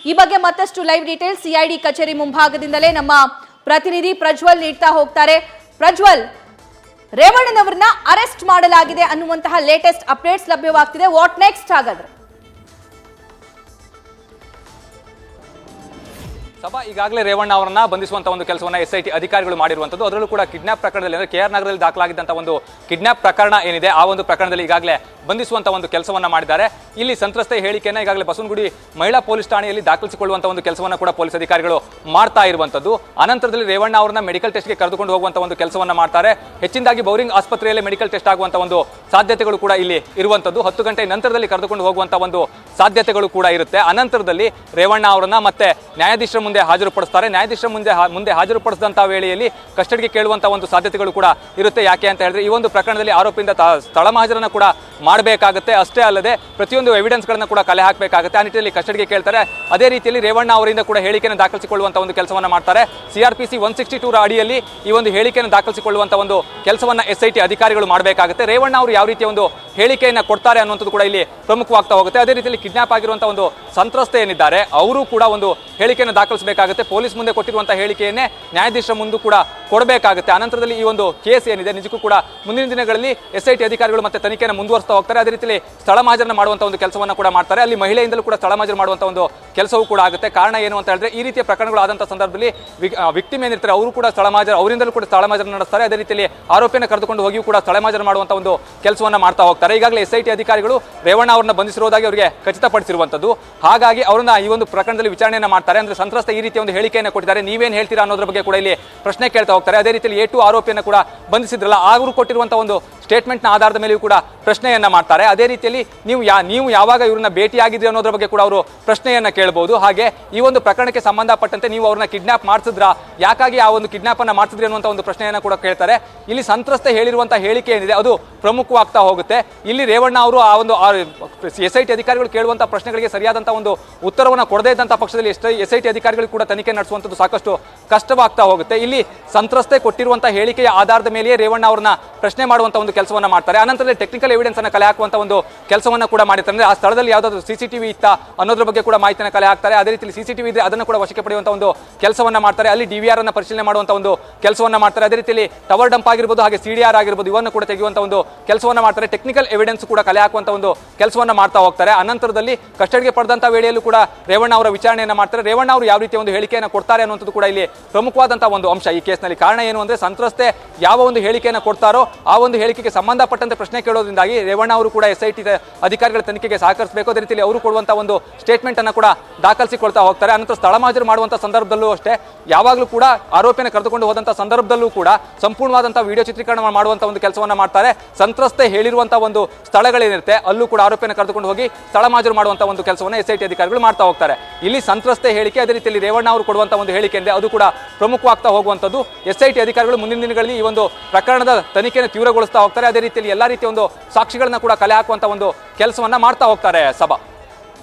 ಈ ಬಗ್ಗೆ ಮತ್ತಷ್ಟು ಲೈವ್ ಡೀಟೇಲ್ಸ್ ಸಿಐಡಿ ಕಚೇರಿ ಮುಂಭಾಗದಿಂದಲೇ ನಮ್ಮ ಪ್ರತಿನಿಧಿ ಪ್ರಜ್ವಲ್ ನೀಡ್ತಾ ಹೋಗ್ತಾರೆ. ಪ್ರಜ್ವಲ್, ರೇವಣ್ಣನವರನ್ನ ಅರೆಸ್ಟ್ ಮಾಡಲಾಗಿದೆ ಅನ್ನುವಂತಹ ಲೇಟೆಸ್ಟ್ ಅಪ್ಡೇಟ್ಸ್ ಲಭ್ಯವಾಗ್ತಿದೆ. ವಾಟ್ ನೆಕ್ಸ್ಟ್ ಹಾಗಾದ್ರೆ? ಸಭಾ ಈಗಾಗಲೇ ರೇವಣ್ಣ ಅವರನ್ನ ಬಂಧಿಸುವಂತ ಒಂದು ಕೆಲಸವನ್ನ SIT ಅಧಿಕಾರಿಗಳು ಮಾಡಿರುವಂತದ್ದು. ಅದರಲ್ಲೂ ಕೂಡ ಕಿಡ್ನಾಪ್ ಪ್ರಕರಣದಲ್ಲಿ ಅಂದ್ರೆ KR ನಗರದಲ್ಲಿ ದಾಖಲಾಗಿದ್ದಂತ ಒಂದು ಕಿಡ್ನಾಪ್ ಪ್ರಕರಣ ಏನಿದೆ ಆ ಒಂದು ಪ್ರಕರಣದಲ್ಲಿ ಈಗಾಗಲೇ ಬಂಧಿಸುವಂತ ಒಂದು ಕೆಲಸವನ್ನ ಮಾಡಿದ್ದಾರೆ. ಇಲ್ಲಿ ಸಂತ್ರಸ್ತೆ ಹೇಳಿಕೆಯನ್ನ ಈಗಾಗಲೇ ಬಸವನಗುಡಿ ಮಹಿಳಾ ಪೊಲೀಸ್ ಠಾಣೆಯಲ್ಲಿ ದಾಖಲಿಸಿಕೊಳ್ಳುವಂತ ಒಂದು ಕೆಲಸವನ್ನ ಕೂಡ ಪೊಲೀಸ್ ಅಧಿಕಾರಿಗಳು ಮಾಡ್ತಾ ಇರುವಂತದ್ದು. ಅನಂತರದಲ್ಲಿ ರೇವಣ್ಣ ಅವರನ್ನ ಮೆಡಿಕಲ್ ಟೆಸ್ಟ್ಗೆ ಕರೆದುಕೊಂಡು ಹೋಗುವಂತ ಒಂದು ಕೆಲಸವನ್ನ ಮಾಡ್ತಾರೆ. ಹೆಚ್ಚಿನದಾಗಿ ಬೌರಿಂಗ್ ಆಸ್ಪತ್ರೆಯಲ್ಲಿ ಮೆಡಿಕಲ್ ಟೆಸ್ಟ್ ಆಗುವಂತ ಒಂದು ಸಾಧ್ಯತೆಗಳು ಕೂಡ ಇಲ್ಲಿ ಇರುವಂತದ್ದು. 10 ಗಂಟೆ ನಂತರದಲ್ಲಿ ಕರೆದುಕೊಂಡು ಹೋಗುವಂತ ಒಂದು ಸಾಧ್ಯತೆಗಳು ಕೂಡ ಇರುತ್ತೆ. ಅನಂತರದಲ್ಲಿ ರೇವಣ್ಣ ಅವರನ್ನ ಮತ್ತೆ ನ್ಯಾಯಾಧೀಶರ ಮುಂದೆ ಹಾಜರುಪಡಿಸ್ತಾರೆ. ನ್ಯಾಯಾಧೀಶರ ಮುಂದೆ ಹಾಜರುಪಡಿಸಿದಂತಹ ವೇಳೆಯಲ್ಲಿ ಕಸ್ಟಡಿಗೆ ಕೇಳುವಂತಹ ಒಂದು ಸಾಧ್ಯತೆಗಳು ಕೂಡ ಇರುತ್ತೆ. ಯಾಕೆ ಅಂತ ಹೇಳಿದ್ರೆ ಈ ಒಂದು ಪ್ರಕರಣದಲ್ಲಿ ಆರೋಪಿಯಿಂದ ಸ್ಥಳ ಮಹಾಜರನ್ನ ಕೂಡ ಮಾಡಬೇಕಾಗುತ್ತೆ. ಅಷ್ಟೇ ಅಲ್ಲದೆ ಪ್ರತಿಯೊಂದು ಎವಿಡೆನ್ಸ್ಗಳನ್ನ ಕೂಡ ಕಲೆ ಹಾಕಬೇಕಾಗುತ್ತೆ. ಆ ನಿಟ್ಟಿನಲ್ಲಿ ಕಸ್ಟಡಿಗೆ ಕೇಳ್ತಾರೆ. ಅದೇ ರೀತಿಯಲ್ಲಿ ರೇವಣ್ಣ ಅವರಿಂದ ಕೂಡ ಹೇಳಿಕೆಯನ್ನು ದಾಖಲಿಸಿಕೊಳ್ಳುವಂತಹ ಒಂದು ಕೆಲಸವನ್ನ ಮಾಡ್ತಾರೆ. CRPC 162 ಅಡಿಯಲ್ಲಿ ಈ ಒಂದು ಹೇಳಿಕೆಯನ್ನು ದಾಖಲಿಸಿಕೊಳ್ಳುವಂತಹ ಒಂದು ಕೆಲಸವನ್ನ SIT ಅಧಿಕಾರಿಗಳು ಮಾಡಬೇಕಾಗುತ್ತೆ. ರೇವಣ್ಣ ಅವರು ಯಾವ ರೀತಿಯ ಒಂದು ಹೇಳಿಕೆಯನ್ನು ಕೊಡ್ತಾರೆ ಅನ್ನುವಂಥದ್ದು ಕೂಡ ಇಲ್ಲಿ ಪ್ರಮುಖವಾಗ್ತಾ ಹೋಗುತ್ತೆ. ಅದೇ ರೀತಿಯಲ್ಲಿ ಕಿಡ್ನಾಪ್ ಆಗಿರುವಂತಹ ಒಂದು ಸಂತ್ರಸ್ತೆ ಏನಿದ್ದಾರೆ ಅವರು ಕೂಡ ಒಂದು ಹೇಳಿಕೆಯನ್ನು ದಾಖಲಿಸಬೇಕಾಗುತ್ತೆ. ಪೊಲೀಸ್ ಮುಂದೆ ಕೊಟ್ಟಿರುವಂತಹ ಹೇಳಿಕೆಯನ್ನೇ ನ್ಯಾಯಾಧೀಶರ ಮುಂದೆ ಕೂಡ ಕೊಡಬೇಕಾಗುತ್ತೆ. ಅನಂತರದಲ್ಲಿ ಈ ಒಂದು ಕೇಸ್ ಏನಿದೆ ನಿಜಕ್ಕೂ ಕೂಡ ಮುಂದಿನ ದಿನಗಳಲ್ಲಿ SIT ಅಧಿಕಾರಿಗಳು ಮತ್ತೆ ತನಿಖೆಯನ್ನು ಮುಂದುವರಿಸ್ತಾ ಹೋಗ್ತಾರೆ. ಅದೇ ರೀತಿಯಲ್ಲಿ ಸ್ಥಳ ಮಹಾಜರನ್ನ ಮಾಡುವಂತಹ ಒಂದು ಕೆಲಸವನ್ನ ಕೂಡ ಮಾಡ್ತಾರೆ. ಅಲ್ಲಿ ಮಹಿಳೆಯಿಂದಲೂ ಕೂಡ ಸ್ಥಳ ಮಹಾಜರು ಮಾಡುವಂತಹ ಒಂದು ಕೆಲಸವೂ ಕೂಡ ಆಗುತ್ತೆ. ಕಾರಣ ಏನು ಅಂತ ಹೇಳಿದ್ರೆ ಈ ರೀತಿಯ ಪ್ರಕರಣಗಳು ಆದಂತಹ ಸಂದರ್ಭದಲ್ಲಿ ವಿಕ್ಟಿಮ್ ಏನಿರ್ತಾರೆ ಅವರು ಕೂಡ ಸ್ಥಳ ಮಹಾಜರು ಅವರಿಂದಲೂ ಕೂಡ ಸ್ಥಳ ಮಹಾಜರು ನಡೆಸ್ತಾರೆ. ಅದೇ ರೀತಿಯಲ್ಲಿ ಆರೋಪಿಯನ್ನು ಕರೆದುಕೊಂಡು ಹೋಗಿಯೂ ಕೂಡ ಸ್ಥಳ ಮಹಾಜರು ಮಾಡುವಂತಹ ಒಂದು ಕೆಲಸವನ್ನ ಮಾಡ್ತಾ ಹೋಗ್ತಾರೆ. ಈಗಾಗಲೇ SIT ಅಧಿಕಾರಿಗಳು ರೇವಣ್ಣ ಅವರನ್ನ ಬಂಧಿಸಿರುವುದಾಗಿ ಅವರಿಗೆ ಖಚಿತಪಡಿಸಿರುವಂತದ್ದು. ಹಾಗಾಗಿ ಅವರನ್ನ ಈ ಒಂದು ಪ್ರಕರಣದಲ್ಲಿ ವಿಚಾರಣೆಯನ್ನ ಮಾಡ್ತಾರೆ. ಅಂದ್ರೆ ಸಂತ್ರಸ್ತ ಈ ರೀತಿಯ ಒಂದು ಹೇಳಿಕೆಯನ್ನು ಕೊಟ್ಟಿದ್ದಾರೆ, ನೀವೇನು ಹೇಳ್ತೀರಾ ಅನ್ನೋದ್ರ ಬಗ್ಗೆ ಕೂಡ ಇಲ್ಲಿ ಪ್ರಶ್ನೆ ಕೇಳ್ತಾ ಹೋಗ್ತಾರೆ. ಅದೇ ರೀತಿಯಲ್ಲಿ A2 ಆರೋಪಿಯನ್ನು ಕೂಡ ಬಂಧಿಸಿದ್ರಲ್ಲ, ಅವರು ಕೊಟ್ಟಿರುವಂತಹ ಒಂದು ಸ್ಟೇಟ್ಮೆಂಟ್ನ ಆಧಾರದ ಮೇಲೆಯೂ ಕೂಡ ಪ್ರಶ್ನೆಯನ್ನ ಮಾಡ್ತಾರೆ. ಅದೇ ರೀತಿಯಲ್ಲಿ ನೀವು ಯಾವಾಗ ಇವ್ರನ್ನ ಭೇಟಿಯಾಗಿದ್ರಿ ಅನ್ನೋದ್ರ ಬಗ್ಗೆ ಕೂಡ ಅವರು ಪ್ರಶ್ನೆಯನ್ನ ಕೇಳಬಹುದು. ಹಾಗೆ ಈ ಒಂದು ಪ್ರಕರಣಕ್ಕೆ ಸಂಬಂಧಪಟ್ಟಂತೆ ನೀವು ಅವ್ರನ್ನ ಕಿಡ್ನಾಪ್ ಮಾಡಿಸಿದ್ರಾ, ಯಾಕಾಗಿ ಆ ಒಂದು ಕಿಡ್ನಾಪ್ ಅನ್ನ ಮಾಡಿಸಿದ್ರಿ ಅನ್ನುವಂಥ ಒಂದು ಪ್ರಶ್ನೆಯನ್ನ ಕೂಡ ಕೇಳ್ತಾರೆ. ಇಲ್ಲಿ ಸಂತ್ರಸ್ತೆ ಹೇಳಿರುವಂತಹ ಹೇಳಿಕೆ ಏನಿದೆ ಅದು ಪ್ರಮುಖವಾಗ್ತಾ ಹೋಗುತ್ತೆ. ಇಲ್ಲಿ ರೇವಣ್ಣ ಅವರು ಆ ಒಂದು SIT ಅಧಿಕಾರಿಗಳು ಕೇಳುವಂತಹ ಪ್ರಶ್ನೆಗಳಿಗೆ ಸರಿಯಾದಂತಹ ಒಂದು ಉತ್ತರವನ್ನು ಕೊಡದೇ ಇದ್ದಂತಹ ಪಕ್ಷದಲ್ಲಿ SIT ಅಧಿಕಾರಿಗಳು ಕೂಡ ತನಿಖೆ ನಡೆಸುವಂಥದ್ದು ಸಾಕಷ್ಟು ಕಷ್ಟವಾಗ್ತಾ ಹೋಗುತ್ತೆ. ಇಲ್ಲಿ ಸಂತ್ರಸ್ತೆ ಕೊಟ್ಟಿರುವಂತಹ ಹೇಳಿಕೆಯ ಆಧಾರದ ಮೇಲೆಯೇ ರೇವಣ್ಣ ಅವರನ್ನ ಪ್ರಶ್ನೆ ಮಾಡುವಂತಹ ಒಂದು ಕೆಲಸವನ್ನ ಮಾಡ್ತಾರೆ. ಅನಂತರದಲ್ಲಿ ಟೆಕ್ನಿಕಲ್ ಎವಿಡೆನ್ಸ್ ಅನ್ನ ಕಲೆ ಹಾಕುವಂತ ಒಂದು ಕೆಲಸವನ್ನ ಕೂಡ ಮಾಡಿರ್ತಾರೆ. ಅಂದ್ರೆ ಆ ಸ್ಥಳದಲ್ಲಿ ಯಾವ್ದಾದ್ರು CCTV ಇತ್ತಾ ಅನ್ನೋದ್ರ ಬಗ್ಗೆ ಕೂಡ ಮಾಹಿತಿಯನ್ನು ಕಲೆ ಹಾಕ್ತಾರೆ. ಅದೇ ರೀತಿಯಲ್ಲಿ CCTV ಇದ್ರೆ ಅದನ್ನು ಕೂಡ ವಶಕ್ಕೆ ಪಡೆಯುವಂತ ಒಂದು ಕೆಲಸವನ್ನ ಮಾಡ್ತಾರೆ. ಅಲ್ಲಿ DVR ಅನ್ನ ಪರಿಶೀಲನೆ ಮಾಡುವಂತ ಒಂದು ಕೆಲಸವನ್ನ ಮಾಡ್ತಾರೆ. ಅದೇ ರೀತಿಯಲ್ಲಿ ಟವರ್ ಡಂಪ್ ಆಗಿರ್ಬೋದು, ಹಾಗೆ CDR ಆಗಿರ್ಬೋದು, ಇವನ್ನು ಕೂಡ ತೆಗೆಯುವಂತ ಒಂದು ಕೆಲಸವನ್ನ ಮಾಡ್ತಾರೆ. ಟೆಕ್ನಿಕಲ್ ಎವಿಡೆನ್ಸ್ ಕೂಡ ಕಲೆ ಹಾಕುವಂತ ಒಂದು ಕೆಲಸವನ್ನ ಮಾಡ್ತಾ ಹೋಗ್ತಾರೆ. ಅನಂತರದಲ್ಲಿ ಕಸ್ಟಡಿಗೆ ಪಡೆದಂತ ವೇಳೆಯಲ್ಲೂ ಕೂಡ ರೇವಣ್ಣ ಅವರ ವಿಚಾರಣೆಯನ್ನ ಮಾಡ್ತಾರೆ. ರೇವಣ್ಣ ಅವರು ಯಾವ ರೀತಿಯ ಒಂದು ಹೇಳಿಕೆಯನ್ನು ಕೊಡ್ತಾರೆ ಅನ್ನುವಂಥದ್ದು ಕೂಡ ಇಲ್ಲಿ ಪ್ರಮುಖವಾದಂತಹ ಒಂದು ಅಂಶ ಈ ಕೇಸ್ನಲ್ಲಿ. ಕಾರಣ ಏನು ಅಂದ್ರೆ ಸಂತ್ರಸ್ತೆ ಯಾವ ಒಂದು ಹೇಳಿಕೆಯನ್ನು ಕೊಡ್ತಾರೋ ಆ ಒಂದು ಹೇಳಿಕೆಗೆ ಸಂಬಂಧಪಟ್ಟಂತೆ ಪ್ರಶ್ನೆ ಕೇಳೋದ್ರಿಂದಾಗಿ ರೇವಣ್ಣ ಅವರು ಕೂಡ SIT ಅಧಿಕಾರಿಗಳ ತನಿಖೆಗೆ ಸಹಕರಿಸಬೇಕು. ಅದೇ ರೀತಿಯಲ್ಲಿ ಅವರು ಕೊಡುವಂತಹ ಒಂದು ಸ್ಟೇಟ್ಮೆಂಟ್ ಅನ್ನು ಕೂಡ ದಾಖಲಿಸಿಕೊಳ್ತಾ ಹೋಗ್ತಾರೆ. ಅನಂತರ ಸ್ಥಳ ಮಹಾಜರು ಮಾಡುವಂತಹ ಸಂದರ್ಭದಲ್ಲೂ ಅಷ್ಟೇ ಯಾವಾಗಲೂ ಕೂಡ ಆರೋಪಿಯನ್ನು ಕರೆದುಕೊಂಡು ಹೋದಂತಹ ಸಂದರ್ಭದಲ್ಲೂ ಕೂಡ ಸಂಪೂರ್ಣವಾದಂತಹ ವಿಡಿಯೋ ಚಿತ್ರೀಕರಣ ಮಾಡುವಂತಹ ಒಂದು ಕೆಲಸವನ್ನ ಮಾಡ್ತಾರೆ. ಸಂತ್ರಸ್ತೆ ಹೇಳಿರುವಂತಹ ಒಂದು ಸ್ಥಳಗಳೇನಿರುತ್ತೆ ಅಲ್ಲೂ ಕೂಡ ಆರೋಪಿಯನ್ನು ಕರೆದುಕೊಂಡು ಹೋಗಿ ಸ್ಥಳ ಮಹಾಜರು ಮಾಡುವಂತಹ ಒಂದು ಕೆಲಸವನ್ನು SIT ಅಧಿಕಾರಿಗಳು ಮಾಡ್ತಾ ಹೋಗ್ತಾರೆ. ಇಲ್ಲಿ ಸಂತ್ರಸ್ತೆ ಹೇಳಿಕೆ, ಅದೇ ರೀತಿಯಲ್ಲಿ ರೇವಣ್ಣ ಅವರು ಕೊಡುವಂತಹ ಒಂದು ಹೇಳಿಕೆ ಇದೆ ಅದು ಕೂಡ ಪ್ರಮುಖವಾಗ್ತಾ ಹೋಗುವಂಥದ್ದು. SIT ಅಧಿಕಾರಿಗಳು ಮುಂದಿನ ದಿನಗಳಲ್ಲಿ ಈ ಒಂದು ಪ್ರಕರಣದ ತನಿಖೆಯನ್ನು ತೀವ್ರಗೊಳಿಸ್ತಾ ಹೋಗ್ತಾರೆ. ಅದೇ ರೀತಿಯಲ್ಲಿ ಎಲ್ಲಾ ರೀತಿಯ ಒಂದು ಸಾಕ್ಷಿಗಳನ್ನ ಕೂಡ ಕಲೆ ಹಾಕುವಂತ ಒಂದು ಕೆಲಸವನ್ನ ಮಾಡ್ತಾ ಹೋಗ್ತಾರೆ. ಸಭಾ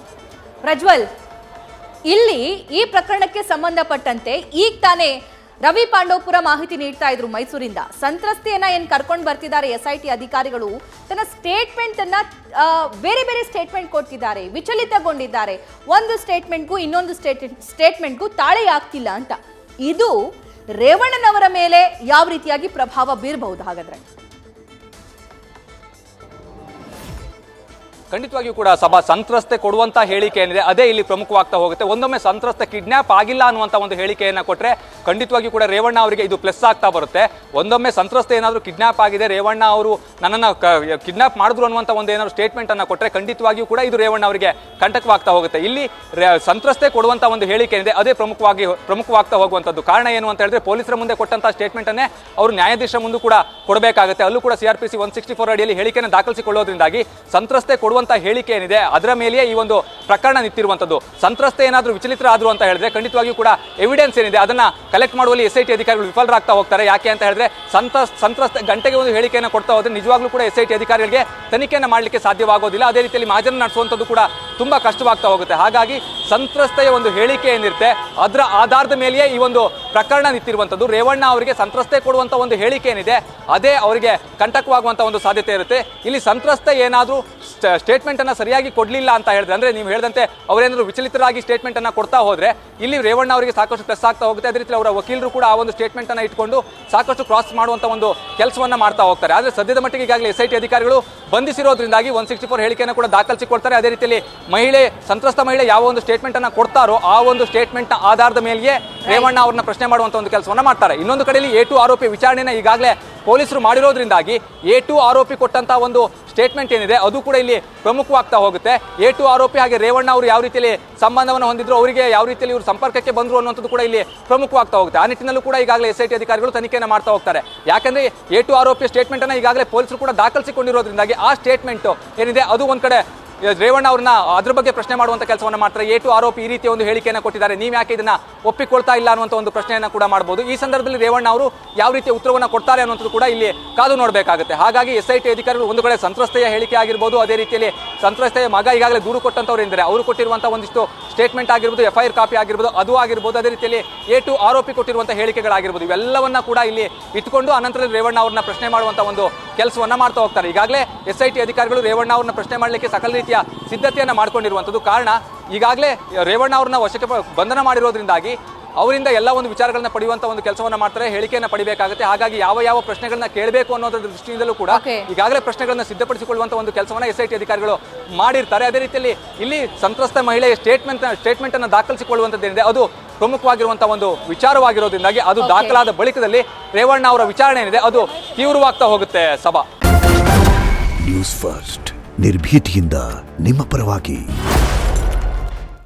ಪ್ರಜ್ವಲ್, ಇಲ್ಲಿ ಈ ಪ್ರಕರಣಕ್ಕೆ ಸಂಬಂಧಪಟ್ಟಂತೆ ಈಗ ತಾನೇ ರವಿ ಪಾಂಡವಪುರ ಮಾಹಿತಿ ನೀಡ್ತಾ ಇದ್ರು ಮೈಸೂರಿಂದ. ಸಂತ್ರಸ್ತೆಯನ್ನ ಏನ್ ಕರ್ಕೊಂಡು ಬರ್ತಿದ್ದಾರೆ SIT ಅಧಿಕಾರಿಗಳು, ತನ್ನ ಸ್ಟೇಟ್ಮೆಂಟ್ ಅನ್ನ ಬೇರೆ ಬೇರೆ ಸ್ಟೇಟ್ಮೆಂಟ್ ಕೊಡ್ತಿದ್ದಾರೆ, ವಿಚಲಿತಗೊಂಡಿದ್ದಾರೆ. ಒಂದು ಸ್ಟೇಟ್ಮೆಂಟ್ಗೂ ಇನ್ನೊಂದು ಸ್ಟೇಟ್ಮೆಂಟ್ಗೂ ತಾಳೆ ಆಗ್ತಿಲ್ಲ ಅಂತ. ಇದು ರೇವಣ್ಣನವರ ಮೇಲೆ ಯಾವ ರೀತಿಯಾಗಿ ಪ್ರಭಾವ ಬೀರಬಹುದು ಹಾಗಾದ್ರೆ? ಖಂಡಿತವಾಗಿಯೂ ಕೂಡ ಸಭಾ ಸಂತ್ರಸ್ತೆ ಕೊಡುವಂತ ಹೇಳಿಕೆ ಏನಿದೆ ಅದೇ ಇಲ್ಲಿ ಪ್ರಮುಖವಾಗ್ತಾ ಹೋಗುತ್ತೆ. ಒಂದೊಮ್ಮೆ ಸಂತ್ರಸ್ತೆ ಕಿಡ್ನಾಪ್ ಆಗಿಲ್ಲ ಅನ್ನುವಂಥ ಒಂದು ಹೇಳಿಕೆಯನ್ನು ಕೊಟ್ಟರೆ ಖಂಡಿತವಾಗಿಯೂ ಕೂಡ ರೇವಣ್ಣ ಅವರಿಗೆ ಇದು ಪ್ಲಸ್ ಆಗ್ತಾ ಬರುತ್ತೆ. ಒಂದೊಮ್ಮೆ ಸಂತ್ರಸ್ತೆ ಏನಾದರೂ ಕಿಡ್ನಾಪ್ ಆಗಿದೆ, ರೇವಣ್ಣ ಅವರು ನನ್ನನ್ನು ಕಿಡ್ನಾಪ್ ಮಾಡಿದ್ರು ಅನ್ನುವಂಥ ಒಂದು ಏನಾದರೂ ಸ್ಟೇಟ್ಮೆಂಟ್ ಅನ್ನು ಕೊಟ್ಟರೆ ಖಂಡಿತವಾಗಿಯೂ ಕೂಡ ಇದು ರೇವಣ್ಣ ಅವರಿಗೆ ಕಂಟಕವಾಗ್ತಾ ಹೋಗುತ್ತೆ. ಇಲ್ಲಿ ಸಂತ್ರಸ್ತೆ ಕೊಡುವಂಥ ಒಂದು ಹೇಳಿಕೆ ಏನಿದೆ ಅದೇ ಪ್ರಮುಖವಾಗ್ತಾ ಹೋಗುವಂಥದ್ದು. ಕಾರಣ ಏನು ಅಂತ ಹೇಳಿದ್ರೆ ಪೊಲೀಸರ ಮುಂದೆ ಕೊಟ್ಟಂಥ ಸ್ಟೇಟ್ಮೆಂಟ್ ಅನ್ನೇ ಅವರು ನ್ಯಾಯಾಧೀಶರ ಮುಂದೆ ಕೂಡ ಕೊಡಬೇಕಾಗುತ್ತೆ. ಅಲ್ಲೂ ಕೂಡ CRPC 164 ಅಡಿಯಲ್ಲಿ ಹೇಳಿಕೆಯನ್ನು ದಾಖಲಿಸಿಕೊಳ್ಳೋದ್ರಿಂದಾಗಿ ಸಂತ್ರಸ್ತೆ ಕೊಡುವಂತ ಹೇಳಿಕೆ ಏನಿದೆ ಅದರ ಮೇಲೆಯೇ ಈ ಒಂದು ಪ್ರಕರಣ ನಿಂತಿರುವಂತದ್ದು. ಸಂತ್ರಸ್ತೆ ಏನಾದರೂ ವಿಚಲಿತರಾದ್ರು ಅಂತ ಹೇಳಿದ್ರೆ ಖಂಡಿತವಾಗಿಯೂ ಕೂಡ ಎವಿಡೆನ್ಸ್ ಏನಿದೆ ಅದನ್ನ ಕಲೆಕ್ಟ್ ಮಾಡುವಲ್ಲಿ SIT ಅಧಿಕಾರಿಗಳು ವಿಫಲರಾಗ್ತಾ ಹೋಗ್ತಾರೆ. ಯಾಕೆ ಅಂತ ಹೇಳಿದ್ರೆ ಸಂತ್ರಸ್ತೆ ಗಂಟೆಗೆ ಒಂದು ಹೇಳಿಕೆಯನ್ನು ಕೊಡ್ತಾ ಹೋದ್ರೆ ನಿಜವಾಗ್ಲೂ ಕೂಡ SIT ಅಧಿಕಾರಿಗಳಿಗೆ ತನಿಖೆಯನ್ನು ಮಾಡಲಿಕ್ಕೆ ಸಾಧ್ಯವಾಗೋದಿಲ್ಲ. ಅದೇ ರೀತಿಯಲ್ಲಿ ಮಹಾಜನ ನಡೆಸುವಂಥದ್ದು ಕೂಡ ತುಂಬಾ ಕಷ್ಟವಾಗ್ತಾ ಹೋಗುತ್ತೆ. ಹಾಗಾಗಿ ಸಂತ್ರಸ್ತೆಯ ಒಂದು ಹೇಳಿಕೆ ಏನಿರುತ್ತೆ ಅದರ ಆಧಾರದ ಮೇಲೆಯೇ ಈ ಒಂದು ಪ್ರಕರಣ ನಿಂತಿರುವಂಥದ್ದು. ರೇವಣ್ಣ ಅವರಿಗೆ ಸಂತ್ರಸ್ತೆ ಕೊಡುವಂತ ಒಂದು ಹೇಳಿಕೆ ಏನಿದೆ ಅದೇ ಅವರಿಗೆ ಕಂಟಕವಾಗುವಂತ ಒಂದು ಸಾಧ್ಯತೆ ಇರುತ್ತೆ. ಇಲ್ಲಿ ಸಂತ್ರಸ್ತೆ ಏನಾದರೂ ಸ್ಟೇಟ್ಮೆಂಟ್ ಅನ್ನ ಸರಿಯಾಗಿ ಕೊಡ್ಲಿಲ್ಲ ಅಂತ ಹೇಳಿದ್ರೆ, ಅಂದ್ರೆ ನೀವು ಹೇಳಿದಂತೆ ಅವರೇನಾದ್ರು ವಿಚಲಿತರಾಗಿ ಸ್ಟೇಟ್ಮೆಂಟ್ ಅನ್ನ ಕೊಡ್ತಾ ಹೋದ್ರೆ ಇಲ್ಲಿ ರೇವಣ್ಣ ಅವರಿಗೆ ಸಾಕಷ್ಟು ಪ್ಲಸ್ ಆಗ್ತಾ ಹೋಗುತ್ತೆ. ಅದೇ ರೀತಿ ಅವರ ವಕೀಲರು ಕೂಡ ಆ ಒಂದು ಸ್ಟೇಟ್ಮೆಂಟ್ ಅನ್ನ ಇಟ್ಕೊಂಡು ಸಾಕಷ್ಟು ಕ್ರಾಸ್ ಮಾಡುವಂತ ಒಂದು ಕೆಲಸವನ್ನ ಮಾಡ್ತಾ ಹೋಗ್ತಾರೆ. ಆದ್ರೆ ಸದ್ಯದ ಮಟ್ಟಿಗೆ ಈಗಾಗಲೇ SIT ಅಧಿಕಾರಿಗಳು ಬಂಧಿಸಿರೋದ್ರಿಂದಾಗಿ 164 ಹೇಳಿಕೆಯನ್ನು ಕೂಡ ದಾಖಲಿಸಿಕೊಳ್ತಾರೆ. ಅದೇ ರೀತಿಯಲ್ಲಿ ಸಂತ್ರಸ್ತ ಮಹಿಳೆ ಯಾವ ಒಂದು ಸ್ಟೇಟ್ಮೆಂಟ್ ಅನ್ನ ಕೊಡ್ತಾರೋ ಆ ಒಂದು ಸ್ಟೇಟ್ಮೆಂಟ್ ನ ಆಧಾರದ ಮೇಲೆಯೇ ರೇವಣ್ಣ ಅವರನ್ನ ಪ್ರಶ್ನೆ ಮಾಡುವಂತ ಒಂದು ಕೆಲಸವನ್ನ ಮಾಡ್ತಾರೆ. ಇನ್ನೊಂದು ಕಡೆಯಲ್ಲಿ A2 ಆರೋಪಿ ವಿಚಾರಣೆನ ಈಗಾಗಲೇ ಪೊಲೀಸರು ಮಾಡಿರೋದ್ರಿಂದಾಗಿ A2 ಆರೋಪಿ ಕೊಟ್ಟಂತ ಒಂದು ಸ್ಟೇಟ್ಮೆಂಟ್ ಏನಿದೆ ಅದು ಕೂಡ ಇಲ್ಲಿ ಪ್ರಮುಖವಾಗ್ತಾ ಹೋಗುತ್ತೆ. A2 ಆರೋಪಿ ಹಾಗೆ ರೇವಣ್ಣ ಅವರು ಯಾವ ರೀತಿಯಲ್ಲಿ ಸಂಬಂಧವನ್ನು ಹೊಂದಿದ್ರು, ಅವರಿಗೆ ಯಾವ ರೀತಿಯಲ್ಲಿ ಇವರು ಸಂಪರ್ಕಕ್ಕೆ ಬಂದ್ರು ಅನ್ನುವಂಥದ್ದು ಕೂಡ ಇಲ್ಲಿ ಪ್ರಮುಖವಾಗ್ತಾ ಹೋಗುತ್ತೆ. ಆ ನಿಟ್ಟಿನಲ್ಲೂ ಕೂಡ ಈಗಾಗಲೇ SIT ಅಧಿಕಾರಿಗಳು ತನಿಖೆಯನ್ನು ಮಾಡ್ತಾ ಹೋಗ್ತಾರೆ. ಯಾಕಂದ್ರೆ A2 ಆರೋಪಿಯ ಸ್ಟೇಟ್ಮೆಂಟ್ ಅನ್ನ ಈಗಾಗಲೇ ಪೊಲೀಸರು ಕೂಡ ದಾಖಲಿಸಿಕೊಂಡಿರೋದ್ರಿಂದಾಗಿ ಆ ಸ್ಟೇಟ್ಮೆಂಟ್ ಏನಿದೆ ಅದು ಒಂದ್ ಕಡೆ ರೇವಣ್ಣ ಅವ್ರನ್ನ ಅದ್ರ ಬಗ್ಗೆ ಪ್ರಶ್ನೆ ಮಾಡುವಂತ ಕೆಲಸವನ್ನ ಮಾಡ್ತಾರೆ. A2 ಆರೋಪಿ ಈ ರೀತಿಯ ಒಂದು ಹೇಳಿಕೆಯನ್ನು ಕೊಟ್ಟಿದ್ದಾರೆ, ನೀವು ಯಾಕೆ ಇದನ್ನ ಒಪ್ಪಿಕೊಳ್ತಾ ಇಲ್ಲ ಅನ್ನುವಂಥ ಒಂದು ಪ್ರಶ್ನೆಯನ್ನ ಕೂಡ ಮಾಡಬಹುದು. ಈ ಸಂದರ್ಭದಲ್ಲಿ ರೇವಣ್ಣ ಅವರು ಯಾವ ರೀತಿಯ ಉತ್ತರವನ್ನ ಕೊಡ್ತಾರೆ ಅನ್ನುವಂಥದ್ದು ಕೂಡ ಇಲ್ಲಿ ಕಾದು ನೋಡಬೇಕಾಗುತ್ತೆ. ಹಾಗಾಗಿ SIT ಅಧಿಕಾರಿಗಳು ಒಂದು ಕಡೆ ಸಂತ್ರಸ್ತೆಯ ಹೇಳಿಕೆ ಆಗಿರ್ಬೋದು, ಅದೇ ರೀತಿಯಲ್ಲಿ ಸಂತ್ರಸ್ತೆಯ ಮಗ ಈಗಾಗಲೇ ದೂರು ಕೊಟ್ಟಂತವ್ರು ಎಂದರೆ ಅವರು ಕೊಟ್ಟಿರುವಂತಹ ಒಂದಿಷ್ಟು ಸ್ಟೇಟ್ಮೆಂಟ್ ಆಗಿರ್ಬೋದು, FIR ಕಾಪಿ ಆಗಿರ್ಬೋದು, ಅದು ಆಗಿರ್ಬೋದು, ಅದೇ ರೀತಿಯಲ್ಲಿ A2 ಆರೋಪಿ ಕೊಟ್ಟಿರುವಂತಹ ಹೇಳಿಕೆಗಳಾಗಿರ್ಬೋದು, ಇವೆಲ್ಲವನ್ನ ಕೂಡ ಇಲ್ಲಿ ಇಟ್ಕೊಂಡು ಅನಂತರ ರೇವಣ್ಣ ಅವ್ರನ್ನ ಪ್ರಶ್ನೆ ಮಾಡುವಂತ ಒಂದು ಕೆಲಸವನ್ನ ಮಾಡ್ತಾ ಹೋಗ್ತಾರೆ. ಈಗಾಗಲೇ SIT ಅಧಿಕಾರಿಗಳು ರೇವಣ್ಣ ಅವ್ರನ್ನ ಪ್ರಶ್ನೆ ಮಾಡಲಿಕ್ಕೆ ಸಕಲ ರೀತಿಯ ಸಿದ್ಧತೆಯನ್ನ ಮಾಡ್ಕೊಂಡಿರುವಂಥದ್ದು. ಕಾರಣ ಈಗಾಗಲೇ ರೇವಣ್ಣ ಅವ್ರನ್ನ ವಶಕ್ಕೆ ಬಂಧನ ಮಾಡಿರೋದ್ರಿಂದಾಗಿ ಅವರಿಂದ ಎಲ್ಲ ಒಂದು ವಿಚಾರಗಳನ್ನ ಪಡೆಯುವಂತ ಒಂದು ಕೆಲಸವನ್ನ ಮಾಡ್ತಾರೆ, ಹೇಳಿಕೆಯನ್ನ ಪಡಿಬೇಕಾಗುತ್ತೆ. ಹಾಗಾಗಿ ಯಾವ ಪ್ರಶ್ನೆಗಳನ್ನ ಕೇಳಬೇಕು ಅನ್ನೋದ್ರ ದೃಷ್ಟಿಯಿಂದಲೂ ಕೂಡ ಈಗಾಗಲೇ ಪ್ರಶ್ನೆಗಳನ್ನ ಸಿದ್ಧಪಡಿಸಿಕೊಳ್ಳುವಂತ ಒಂದು ಕೆಲಸವನ್ನ SIT ಅಧಿಕಾರಿಗಳು ಮಾಡಿರ್ತಾರೆ. ಅದೇ ರೀತಿಯಲ್ಲಿ ಇಲ್ಲಿ ಸಂತ್ರಸ್ತ ಮಹಿಳೆಯ ಸ್ಟೇಟ್ಮೆಂಟ್ ಅನ್ನು ದಾಖಲಿಸಿಕೊಳ್ಳುವಂತದ್ದೇನಿದೆ ಅದು ಪ್ರಮುಖವಾಗಿರುವಂತಹ ಒಂದು ವಿಚಾರವಾಗಿರೋದ್ರಿಂದಾಗಿ ಅದು ದಾಖಲಾದ ಬಳಿಕದಲ್ಲಿ ರೇವಣ್ಣ ಅವರ ವಿಚಾರಣೆ ಏನಿದೆ ಅದು ತೀವ್ರವಾಗ್ತಾ ಹೋಗುತ್ತೆ. ಸಭಾ ನ್ಯೂಸ್ ಫಸ್ಟ್ ನಿರ್ಭೀತಿಯಿಂದ ನಿಮ್ಮ ಪರವಾಗಿ.